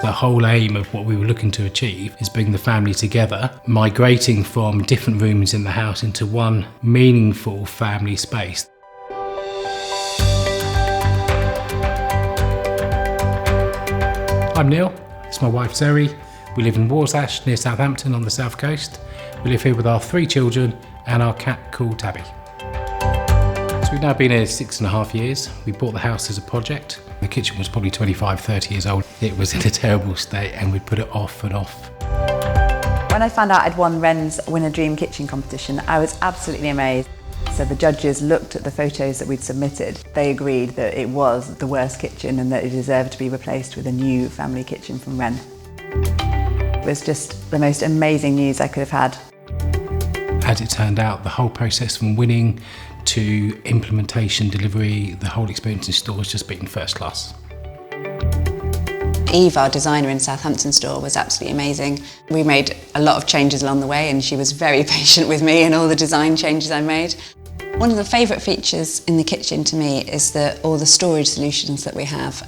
The whole aim of what we were looking to achieve is bring the family together, migrating from different rooms in the house into one meaningful family space. I'm Neil, it's my wife Zoe. We live in Warsash near Southampton on the south coast. We live here with our 3 children and our cat called Tabby. So we've now been here 6.5 years. We bought the house as a project. The kitchen was probably 25, 30 years old. It was in a terrible state and we put it off and off. When I found out I'd won Wren's Win a Dream kitchen competition, I was absolutely amazed. So the judges looked at the photos that we'd submitted. They agreed that it was the worst kitchen and that it deserved to be replaced with a new family kitchen from Wren. It was just the most amazing news I could have had. As it turned out, the whole process from winning to implementation, delivery, the whole experience in store has just been first class. Eve, our designer in Southampton store, was absolutely amazing. We made a lot of changes along the way and she was very patient with me and all the design changes I made. One of the favourite features in the kitchen to me is all the storage solutions that we have.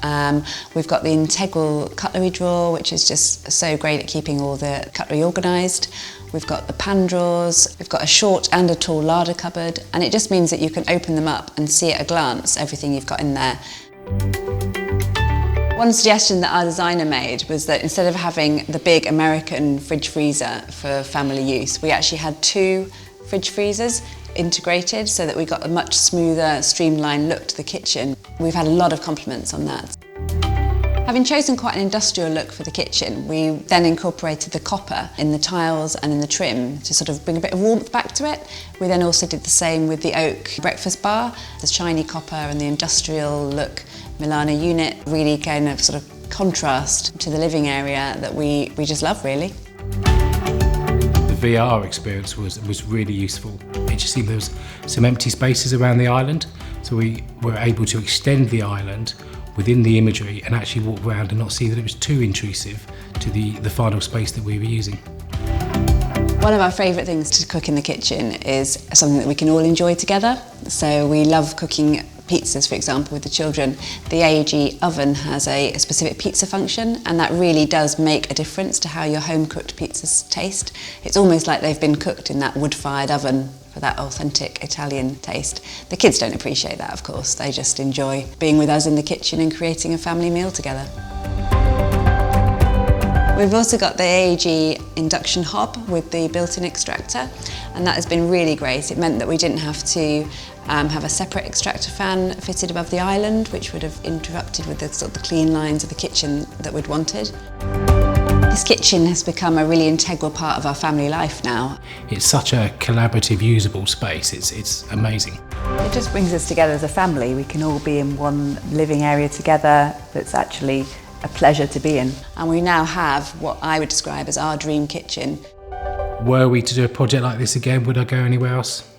We've got the integral cutlery drawer, which is just so great at keeping all the cutlery organised. We've got the pan drawers, we've got a short and a tall larder cupboard, and it just means that you can open them up and see at a glance everything you've got in there. One suggestion that our designer made was that instead of having the big American fridge freezer for family use, we actually had 2 fridge freezers integrated so that we got a much smoother, streamlined look to the kitchen. We've had a lot of compliments on that. Having chosen quite an industrial look for the kitchen, we then incorporated the copper in the tiles and in the trim to sort of bring a bit of warmth back to it. We then also did the same with the oak breakfast bar. The shiny copper and the industrial look Milano unit really kind of sort of contrast to the living area that we just love, really. The VR experience was really useful. It just seemed there was some empty spaces around the island, so we were able to extend the island within the imagery and actually walk around and not see that it was too intrusive to the final space that we were using. One of our favourite things to cook in the kitchen is something that we can all enjoy together. So we love cooking pizzas, for example, with the children. The AEG oven has a specific pizza function, and that really does make a difference to how your home-cooked pizzas taste. It's almost like they've been cooked in that wood-fired oven for that authentic Italian taste. The kids don't appreciate that, of course. They just enjoy being with us in the kitchen and creating a family meal together. We've also got the AEG induction hob with the built-in extractor, and that has been really great. It meant that we didn't have to have a separate extractor fan fitted above the island, which would have interrupted with the sort of the clean lines of the kitchen that we'd wanted. This kitchen has become a really integral part of our family life now. It's such a collaborative, usable space. It's amazing. It just brings us together as a family. We can all be in one living area together that's actually a pleasure to be in. And we now have what I would describe as our dream kitchen. Were we to do a project like this again, would I go anywhere else?